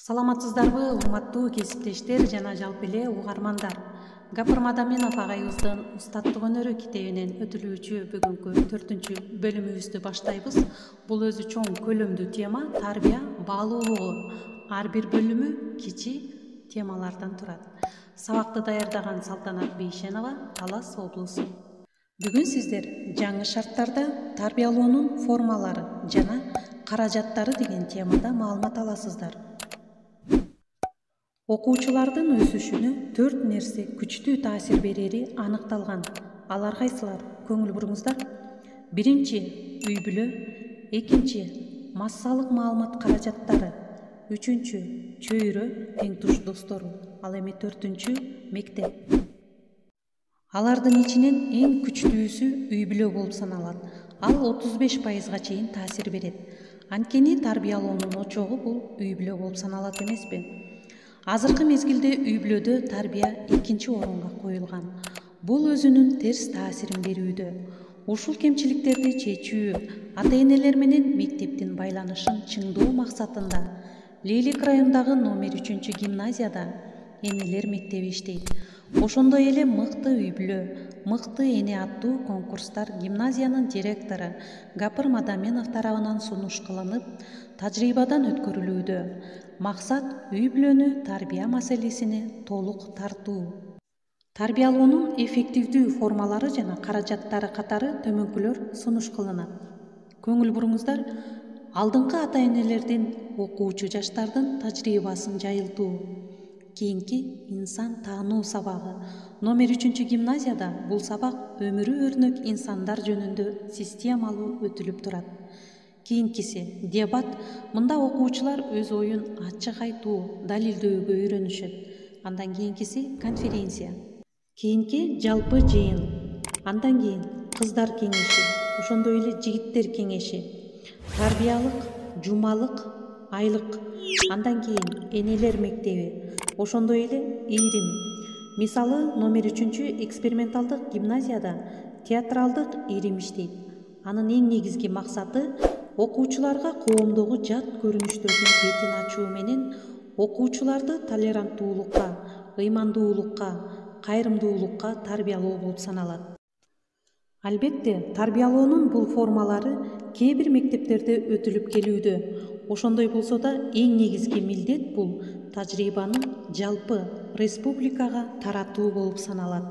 Саламатсыздарбы, урматтуу кесиптештер жана жалпы эле угармандар. Гапыр Мадаминов агайыбыздын устаттык өнөрү китебинен өтүлүүчү бүгүнкү 4-бөлүмүбүздү баштайбыз. Бул өзү чоң көлөмдүү тема, тарбия баалуулугу. Ар бир бөлүмү кичи темалардан турат. Сабакты даярдаган Салтанат Бейшенова, Талас облусу. Бүгүн сиздер жаңы шарттарда тарбиялоонун формалары жана каражаттары деген темада маалымат аласыздар. Окуучулардын өсүшүнө 4 нерсе күчтүү таасир берери аныкталган. Алар кайсылар? Көңүл буруңуздар. Биринчи — үй бүлө, экинчи — массалык маалымат каражаттары, үчүнчү — чөйрө, тең туш достору, ал эми төртүнчү — мектеп. Алардын ичинен эң күчтүүсү үй бүлө болуп саналат. Ал 35%га чейин таасир берет. Анткени тарбиялоонун очогу бул үй бүлө болуп саналат эмеспи? Азыркы мезгилде үй бүлөдө тарбия экинчи орунга коюлган. Бул өзүнүн терс таасирин берүүдө. Ушул кемчиликтерди чечүү, ата-энелер менен мектептин байланышын чыңдоо максатында Лейлик районундагы номер 3-гимназияда энелер мектеби иштейт. Ошондой эле мыкты үй бүлө, мыкты эне аттуу конкурстар гимназиянын директору Гапыр Мадаминов тарабынан сунуш кылынып, тажрыйбадан өткөрүлүүдө. Максат үй бүлөнү тарбия маселесине толук тартуу. Тарбиялоонун эффективдүү формалары жана каражаттары катары төмөнкүлөр сунуш кылынат. Көңүл буруңуздар. Алдыңкы ата-энелердин окуучу жаштардын тажрыйбасын жайылтуу. Кийинки инсан таануу сабагы. Номер 3-гимназияда бул сабак өмүрү өрнөк инсандар жөнүндө системалуу өтүлүп турат. Кийинкиси — дебат. Мында окуучулар өз оюн ачык айтуу, далилдөөгө үйрөнүшөт. Андан кийинкиси — конференция. Кийинки жалпы жыйын. Андан кийин кыздар кеңеши, ошондой эле жигиттер кеңеши, тарбиялык, жумалык, айлык. Андан кийин энелер мектеби, ошондой эле ийрим. Мисалы, номер 3-эксперименталдык гимназияда театралдык ийрим иштейт. Анын эң негизги максаты окуучуларга коомдогу жат көрүнүштөрдүн бетин ачуу менен окуучуларды толеранттуулукка, ыймандуулукка, кайрымдуулукка тарбиялоо болуп саналат. Албетте, тарбиялоонун бул формалары кээ бир мектептерде өтүлүп келүүдө. Ошондой болсо да эң негизги милдет бул тажрыйбаны жалпы республикага таратуу болуп саналат.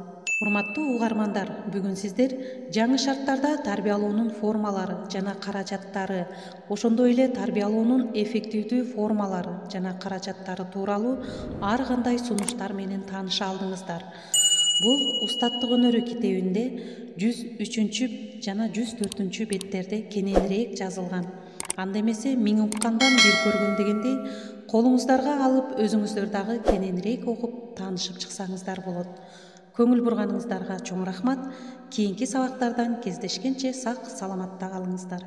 Урматтуу угармандар, бүгүн сиздер жаңы шарттарда тарбиялоонун формалары жана каражаттары, ошондой эле тарбиялоонун эффективдүү формалары жана каражаттары тууралуу ар кандай сунуштар менен тааныша алдыңыздар. Бул устаттык өнөрү китебинде 103 жана 104 беттерде кененирээк жазылган. Анда эмесе миң уккандан бир көргөн дегендей, колуңуздарга алып өзүңүздөр дагы кененирээк окуп таанышып чыксаңыздар болот. Көңүл бурганыңыздарга чоң рахмат. Кийинки сабактардан кездешкенче сак саламатта калыңыздар.